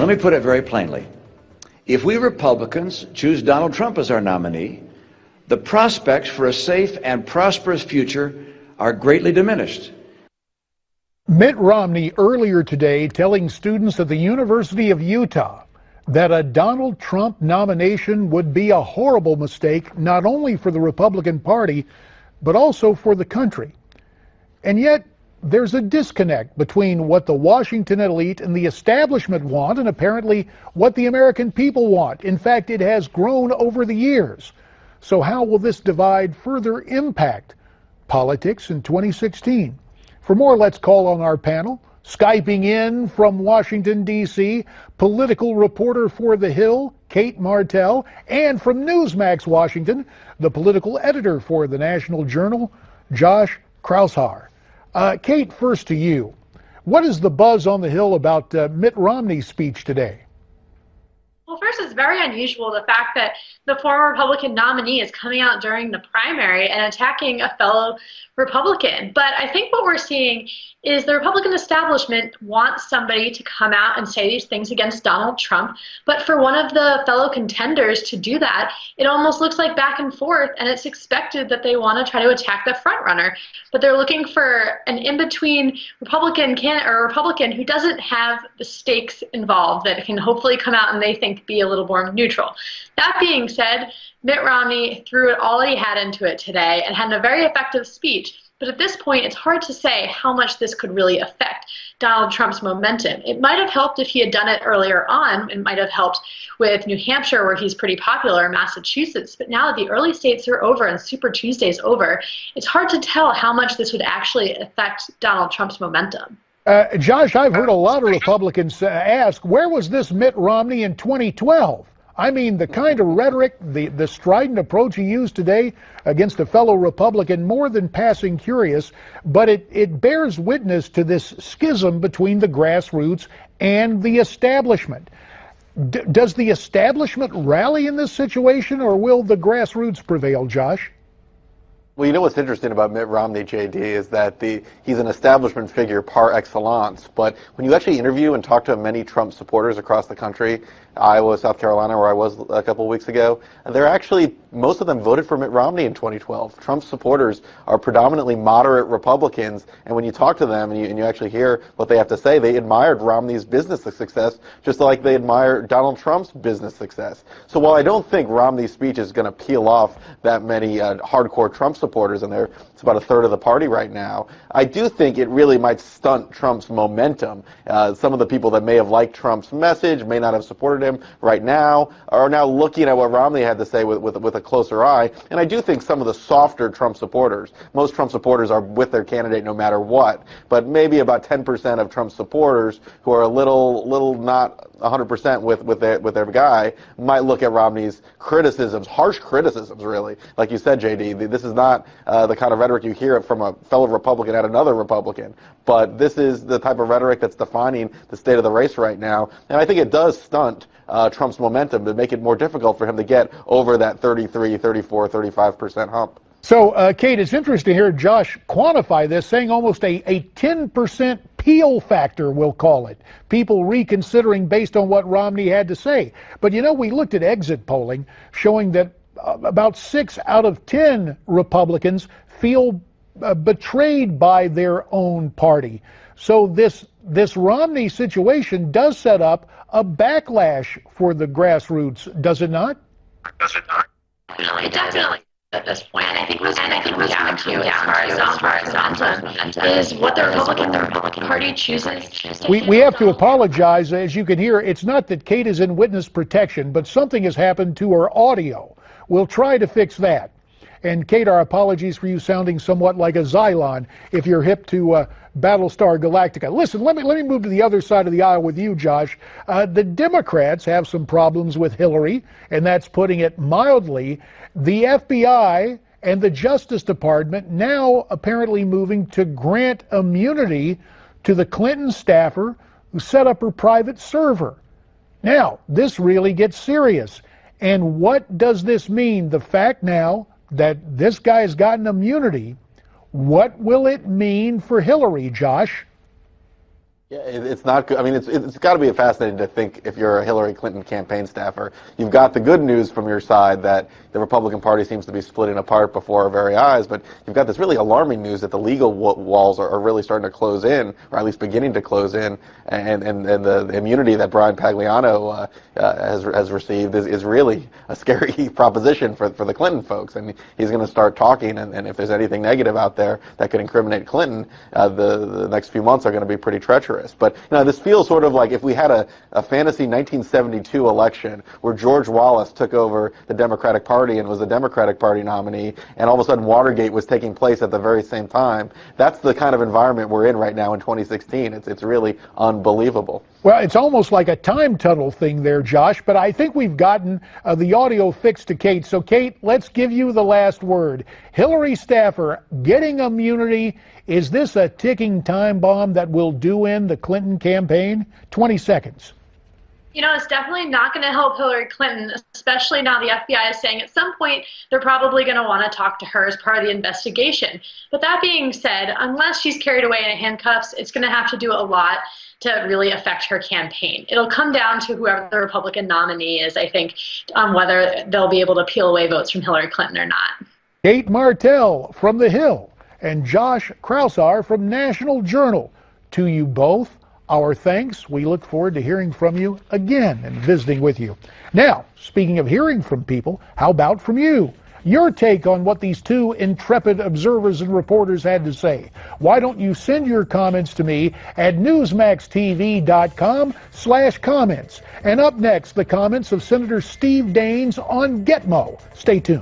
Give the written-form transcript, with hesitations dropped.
And let me put it very plainly. If we Republicans choose Donald Trump as our nominee, the prospects for a safe and prosperous future are greatly diminished. Mitt Romney earlier today telling students at the University of Utah that a Donald Trump nomination would be a horrible mistake, not only for the Republican Party, but also for the country. And yet, there's a disconnect between what the Washington elite and the establishment want and apparently what the American people want. In fact, it has grown over the years. So how will this divide further impact politics in 2016? For more, let's call on our panel. Skyping in from Washington, D.C., political reporter for The Hill, Cate Martel, and from Newsmax, Washington, the political editor for the National Journal, Josh Kraushaar. Cate, first to you. What is the buzz on the Hill about Mitt Romney's speech today? Well, first, it's very unusual the fact that the former Republican nominee is coming out during the primary and attacking a fellow Republican. But I think what we're seeing is the Republican establishment wants somebody to come out and say these things against Donald Trump. But for one of the fellow contenders to do that, it almost looks like back and forth, and it's expected that they want to try to attack the front runner. But they're looking for an in-between Republican candidate or Republican who doesn't have the stakes involved, that can hopefully come out and they think be a little more neutral. That being said, Mitt Romney threw it all he had into it today and had a very effective speech. But at this point, it's hard to say how much this could really affect Donald Trump's momentum. It might have helped if he had done it earlier on. It might have helped with New Hampshire, where he's pretty popular, Massachusetts. But now that the early states are over and Super Tuesday's over, it's hard to tell how much this would actually affect Donald Trump's momentum. Josh, I've heard a lot of Republicans ask, where was this Mitt Romney in 2012? I mean, the kind of rhetoric, the strident approach he used today against a fellow Republican, more than passing curious, but it bears witness to this schism between the grassroots and the establishment. Does the establishment rally in this situation, or will the grassroots prevail, Josh? Well, you know what's interesting about Mitt Romney, JD, is that he's an establishment figure par excellence. But when you actually interview and talk to many Trump supporters across the country, Iowa, South Carolina, where I was a couple of weeks ago, they're actually, most of them voted for Mitt Romney in 2012. Trump supporters are predominantly moderate Republicans, and when you talk to them and you actually hear what they have to say, they admired Romney's business success just like they admire Donald Trump's business success. So while I don't think Romney's speech is going to peel off that many hardcore Trump supporters, and it's about a third of the party right now, I do think it really might stunt Trump's momentum. Some of the people that may have liked Trump's message, may not have supported him right now, are now looking at what Romney had to say with a closer eye. And I do think some of the softer Trump supporters, most Trump supporters are with their candidate no matter what, but maybe about 10% of Trump supporters who are a little not 100% with their guy might look at Romney's criticisms, harsh criticisms, really. Like you said, JD, this is not the kind of rhetoric you hear from a fellow Republican at another Republican, but this is the type of rhetoric that's defining the state of the race right now. And I think it does stunt Trump's momentum to make it more difficult for him to get over that 33, 34, 35% hump. So, Cate, it's interesting to hear Josh quantify this, saying almost a 10% peel factor, we'll call it. People reconsidering based on what Romney had to say. But, you know, we looked at exit polling showing that about 6 out of 10 Republicans feel betrayed by their own party. So this Romney situation does set up a backlash for the grassroots, does it not? It definitely. At this point, and I think what's coming down to as far as momentum is what the Republican Party chooses. We have to apologize. As you can hear, it's not that Cate is in witness protection, but something has happened to her audio. We'll try to fix that. And Cate, our apologies for you sounding somewhat like a Xylon if you're hip to Battlestar Galactica. Listen, let me move to the other side of the aisle with you, Josh. The Democrats have some problems with Hillary, and that's putting it mildly. The FBI and the Justice Department now apparently moving to grant immunity to the Clinton staffer who set up her private server. Now, this really gets serious. And what does this mean? The fact now that this guy has gotten immunity, what will it mean for Hillary, Josh? Yeah, it's not good. I mean, it's got to be fascinating to think if you're a Hillary Clinton campaign staffer. You've got the good news from your side that the Republican Party seems to be splitting apart before our very eyes, but you've got this really alarming news that the legal walls are really starting to close in, or at least beginning to close in, and the immunity that Brian Pagliano has received is really a scary proposition for the Clinton folks. And he's going to start talking, and if there's anything negative out there that could incriminate Clinton, the next few months are going to be pretty treacherous. But this feels sort of like if we had a fantasy 1972 election where George Wallace took over the Democratic Party and was the Democratic Party nominee, and all of a sudden Watergate was taking place at the very same time. That's the kind of environment we're in right now in 2016. It's really unbelievable. Well, it's almost like a time tunnel thing there, Josh, but I think we've gotten the audio fixed to Cate. So, Cate, let's give you the last word. Hillary staffer getting immunity. Is this a ticking time bomb that will do in the Clinton campaign? 20 seconds. It's definitely not going to help Hillary Clinton, especially now the FBI is saying at some point they're probably going to want to talk to her as part of the investigation. But that being said, unless she's carried away in handcuffs, it's going to have to do a lot to really affect her campaign. It'll come down to whoever the Republican nominee is, I think, on whether they'll be able to peel away votes from Hillary Clinton or not. Cate Martel from The Hill and Josh Kraushaar from National Journal. To you both, our thanks. We look forward to hearing from you again and visiting with you. Now, speaking of hearing from people, how about from you? Your take on what these two intrepid observers and reporters had to say. Why don't you send your comments to me at newsmaxtv.com/comments. And up next, the comments of Senator Steve Daines on Gitmo. Stay tuned.